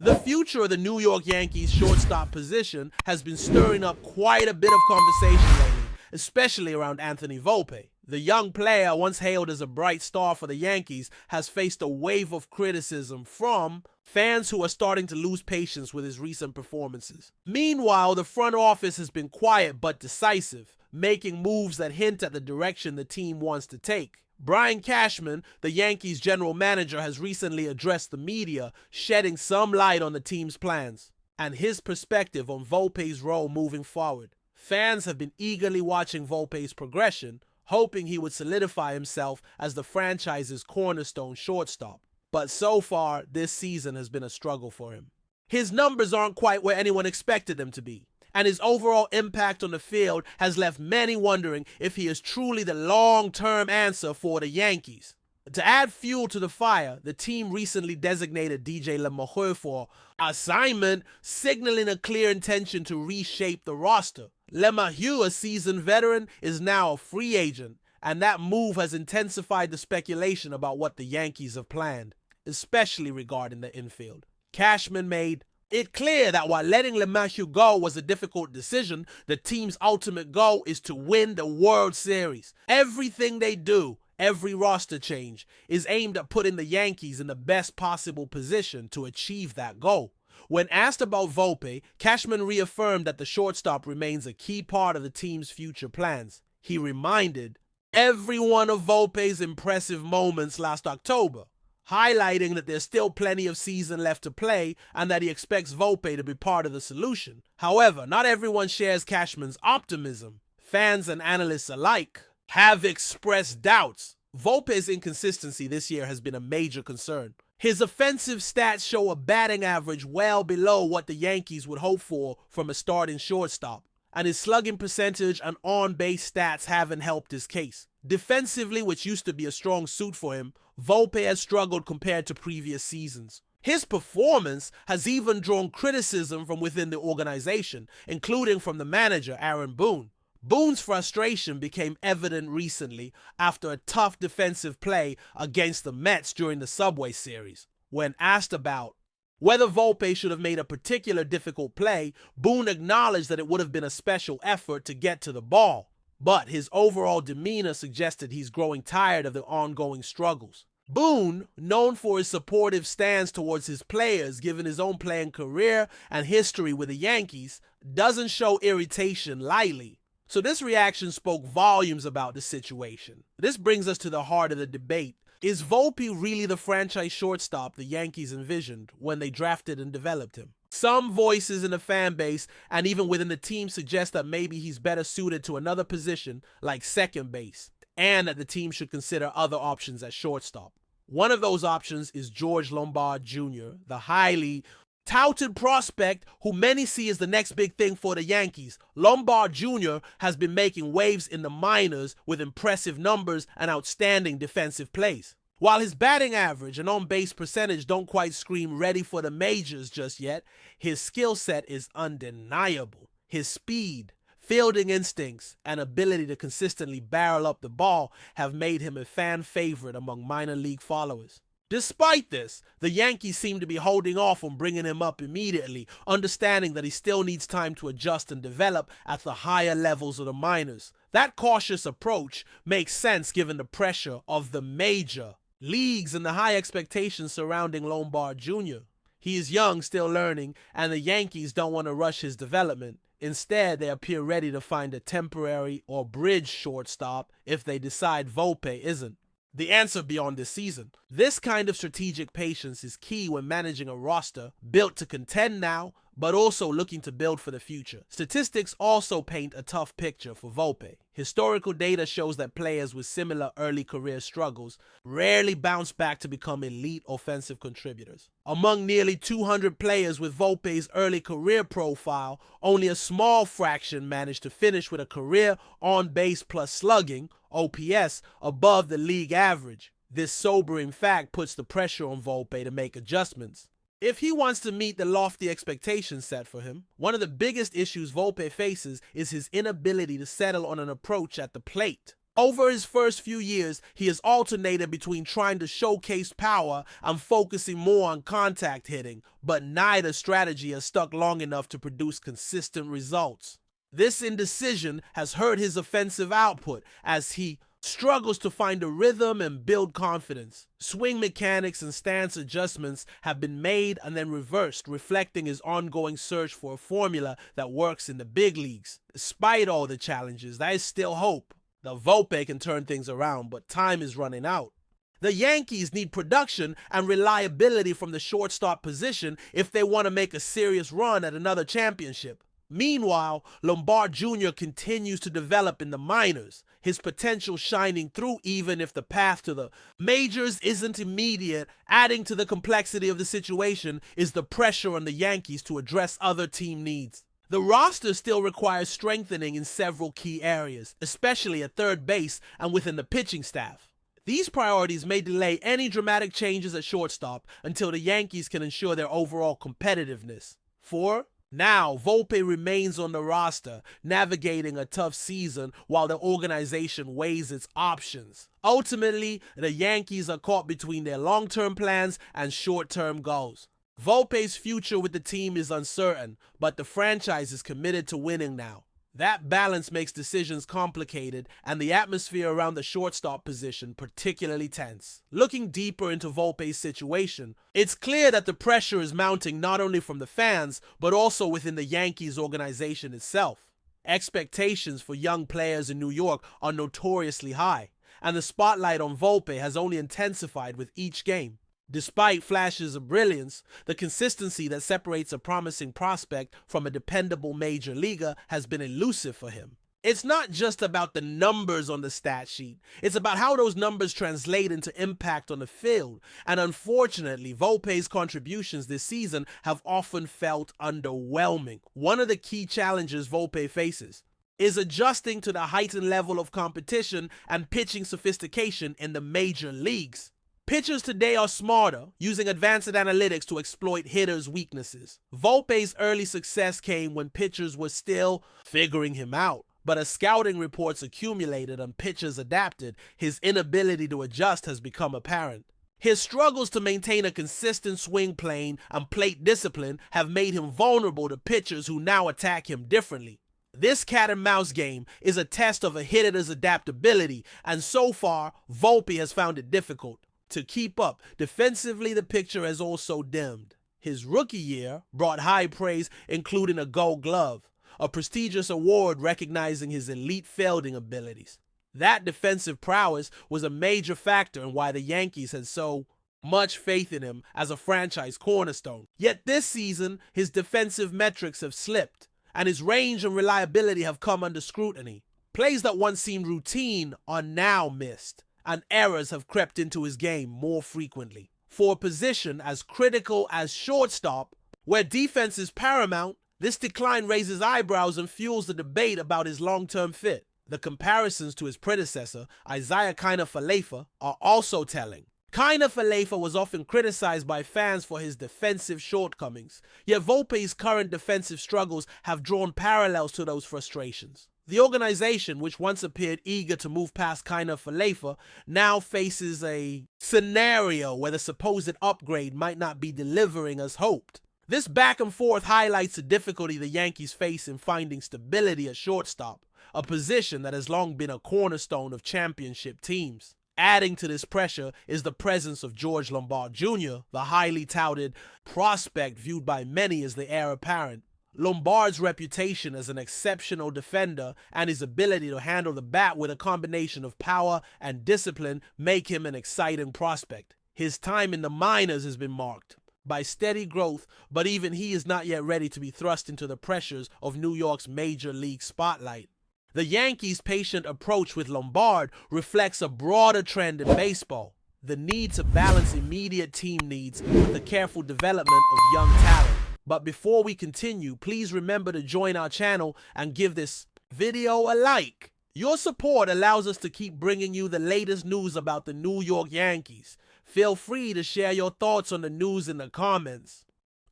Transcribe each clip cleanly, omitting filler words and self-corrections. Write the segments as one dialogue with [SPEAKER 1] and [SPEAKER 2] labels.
[SPEAKER 1] The future of the New York Yankees shortstop position has been stirring up quite a bit of conversation lately, especially around Anthony Volpe. The young player, once hailed as a bright star for the Yankees, has faced a wave of criticism from fans who are starting to lose patience with his recent performances. Meanwhile, the front office has been quiet but decisive, making moves that hint at the direction the team wants to take. Brian Cashman, the Yankees general manager, has recently addressed the media, shedding some light on the team's plans and his perspective on Volpe's role moving forward. Fans have been eagerly watching Volpe's progression, hoping he would solidify himself as the franchise's cornerstone shortstop. But so far, this season has been a struggle for him. His numbers aren't quite where anyone expected them to be, and his overall impact on the field has left many wondering if he is truly the long-term answer for the Yankees. To add fuel to the fire, the team recently designated DJ LeMahieu for assignment, signaling a clear intention to reshape the roster. LeMahieu, a seasoned veteran, is now a free agent, and that move has intensified the speculation about what the Yankees have planned, especially regarding the infield. Cashman made it clear that while letting LeMahieu go was a difficult decision, the team's ultimate goal is to win the World Series. Everything they do, every roster change, is aimed at putting the Yankees in the best possible position to achieve that goal. When asked about Volpe, Cashman reaffirmed that the shortstop remains a key part of the team's future plans. He reminded everyone of Volpe's impressive moments last October, highlighting that there's still plenty of season left to play and that he expects Volpe to be part of the solution. However, not everyone shares Cashman's optimism. Fans and analysts alike have expressed doubts. Volpe's inconsistency this year has been a major concern. His offensive stats show a batting average well below what the Yankees would hope for from a starting shortstop, and his slugging percentage and on-base stats haven't helped his case. Defensively, which used to be a strong suit for him, Volpe has struggled compared to previous seasons. His performance has even drawn criticism from within the organization, including from the manager, Aaron Boone. Boone's frustration became evident recently after a tough defensive play against the Mets during the Subway Series. When asked about whether Volpe should have made a particular difficult play, Boone acknowledged that it would have been a special effort to get to the ball, but his overall demeanor suggested he's growing tired of the ongoing struggles. Boone, known for his supportive stance towards his players given his own playing career and history with the Yankees, doesn't show irritation lightly. So this reaction spoke volumes about the situation. This brings us to the heart of the debate. Is Volpe really the franchise shortstop the Yankees envisioned when they drafted and developed him? Some voices in the fan base and even within the team suggest that maybe he's better suited to another position like second base, and that the team should consider other options at shortstop. One of those options is George Lombard Jr., the highly touted prospect who many see as the next big thing for the Yankees. Lombard Jr. has been making waves in the minors with impressive numbers and outstanding defensive plays. While his batting average and on-base percentage don't quite scream ready for the majors just yet, his skill set is undeniable. His speed, fielding instincts, and ability to consistently barrel up the ball have made him a fan favorite among minor league followers. Despite this, the Yankees seem to be holding off on bringing him up immediately, understanding that he still needs time to adjust and develop at the higher levels of the minors. That cautious approach makes sense given the pressure of the major leagues and the high expectations surrounding Lombard Jr. He is young, still learning, and the Yankees don't want to rush his development. Instead, they appear ready to find a temporary or bridge shortstop if they decide Volpe isn't the answer beyond this season. This kind of strategic patience is key when managing a roster built to contend now, but also looking to build for the future. Statistics also paint a tough picture for Volpe. Historical data shows that players with similar early career struggles rarely bounce back to become elite offensive contributors. Among nearly 200 players with Volpe's early career profile, only a small fraction managed to finish with a career on-base plus slugging, OPS, above the league average. This sobering fact puts the pressure on Volpe to make adjustments if he wants to meet the lofty expectations set for him. One of the biggest issues Volpe faces is his inability to settle on an approach at the plate. Over his first few years, he has alternated between trying to showcase power and focusing more on contact hitting, but neither strategy has stuck long enough to produce consistent results. This indecision has hurt his offensive output as he struggles to find a rhythm and build confidence. Swing mechanics and stance adjustments have been made and then reversed, reflecting his ongoing search for a formula that works in the big leagues. Despite all the challenges, there is still hope. The Volpe can turn things around, but time is running out. The Yankees need production and reliability from the shortstop position if they want to make a serious run at another championship. Meanwhile, Lombard Jr. continues to develop in the minors, his potential shining through even if the path to the majors isn't immediate. Adding to the complexity of the situation is the pressure on the Yankees to address other team needs. The roster still requires strengthening in several key areas, especially at third base and within the pitching staff. These priorities may delay any dramatic changes at shortstop until the Yankees can ensure their overall competitiveness. For now, Volpe remains on the roster, navigating a tough season while the organization weighs its options. Ultimately, the Yankees are caught between their long-term plans and short-term goals. Volpe's future with the team is uncertain, but the franchise is committed to winning now. That balance makes decisions complicated and the atmosphere around the shortstop position particularly tense. Looking deeper into Volpe's situation, it's clear that the pressure is mounting not only from the fans, but also within the Yankees organization itself. Expectations for young players in New York are notoriously high, and the spotlight on Volpe has only intensified with each game. Despite flashes of brilliance, the consistency that separates a promising prospect from a dependable major leaguer has been elusive for him. It's not just about the numbers on the stat sheet, it's about how those numbers translate into impact on the field, and unfortunately, Volpe's contributions this season have often felt underwhelming. One of the key challenges Volpe faces is adjusting to the heightened level of competition and pitching sophistication in the major leagues. Pitchers today are smarter, using advanced analytics to exploit hitters' weaknesses. Volpe's early success came when pitchers were still figuring him out, but as scouting reports accumulated and pitchers adapted, his inability to adjust has become apparent. His struggles to maintain a consistent swing plane and plate discipline have made him vulnerable to pitchers who now attack him differently. This cat-and-mouse game is a test of a hitter's adaptability, and so far, Volpe has found it difficult to keep up. Defensively, the picture has also dimmed. His rookie year brought high praise, including a Gold Glove, a prestigious award recognizing his elite fielding abilities. That defensive prowess was a major factor in why the Yankees had so much faith in him as a franchise cornerstone. Yet this season, his defensive metrics have slipped, and his range and reliability have come under scrutiny. Plays that once seemed routine are now missed, and errors have crept into his game more frequently. For a position as critical as shortstop, where defense is paramount, this decline raises eyebrows and fuels the debate about his long-term fit. The comparisons to his predecessor, Isiah Kiner-Falefa, are also telling. Kiner-Falefa was often criticized by fans for his defensive shortcomings, yet Volpe's current defensive struggles have drawn parallels to those frustrations. The organization, which once appeared eager to move past Kiner-Falefa, now faces a scenario where the supposed upgrade might not be delivering as hoped. This back and forth highlights the difficulty the Yankees face in finding stability at shortstop, a position that has long been a cornerstone of championship teams. Adding to this pressure is the presence of George Lombard Jr., the highly touted prospect viewed by many as the heir apparent. Lombard's reputation as an exceptional defender and his ability to handle the bat with a combination of power and discipline make him an exciting prospect. His time in the minors has been marked by steady growth, but even he is not yet ready to be thrust into the pressures of New York's major league spotlight. The Yankees' patient approach with Lombard reflects a broader trend in baseball, the need to balance immediate team needs with the careful development of young talent. But before we continue, please remember to join our channel and give this video a like. Your support allows us to keep bringing you the latest news about the New York Yankees. Feel free to share your thoughts on the news in the comments.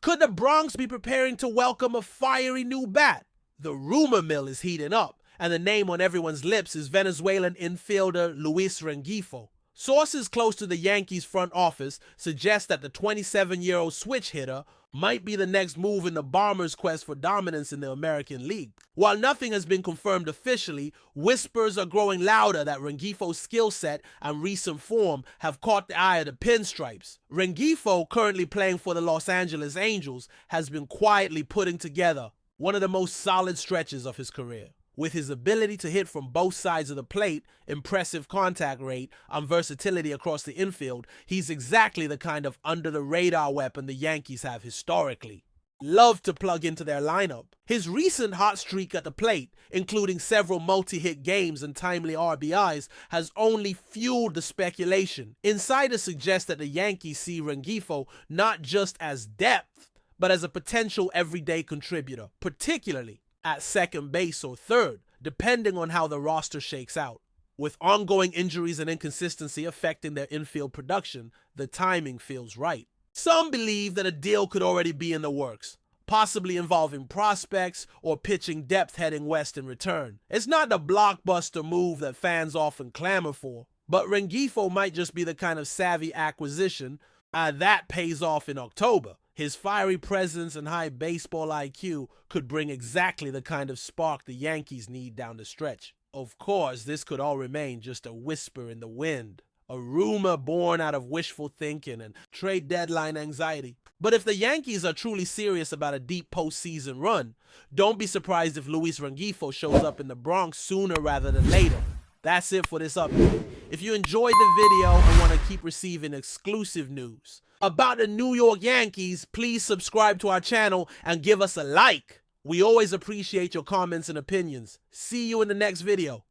[SPEAKER 1] Could the Bronx be preparing to welcome a fiery new bat? The rumor mill is heating up, and the name on everyone's lips is Venezuelan infielder Luis Rengifo. Sources close to the Yankees front office suggest that the 27-year-old switch hitter might be the next move in the Bombers' quest for dominance in the American League. While nothing has been confirmed officially, whispers are growing louder that Rengifo's skill set and recent form have caught the eye of the Pinstripes. Rengifo, currently playing for the Los Angeles Angels, has been quietly putting together one of the most solid stretches of his career. With his ability to hit from both sides of the plate, impressive contact rate, and versatility across the infield, he's exactly the kind of under-the-radar weapon the Yankees have historically loved to plug into their lineup. His recent hot streak at the plate, including several multi-hit games and timely RBIs, has only fueled the speculation. Insiders suggest that the Yankees see Rengifo not just as depth, but as a potential everyday contributor, particularly at second base or third, depending on how the roster shakes out. With ongoing injuries and inconsistency affecting their infield production, the timing feels right. Some believe that a deal could already be in the works, possibly involving prospects or pitching depth heading west in return. It's not the blockbuster move that fans often clamor for, but Rengifo might just be the kind of savvy acquisition that pays off in October. His fiery presence and high baseball IQ could bring exactly the kind of spark the Yankees need down the stretch. Of course, this could all remain just a whisper in the wind, a rumor born out of wishful thinking and trade deadline anxiety. But if the Yankees are truly serious about a deep postseason run, don't be surprised if Luis Rengifo shows up in the Bronx sooner rather than later. That's it for this update. If you enjoyed the video and want to keep receiving exclusive news about the New York Yankees, please subscribe to our channel and give us a like. We always appreciate your comments and opinions. See you in the next video.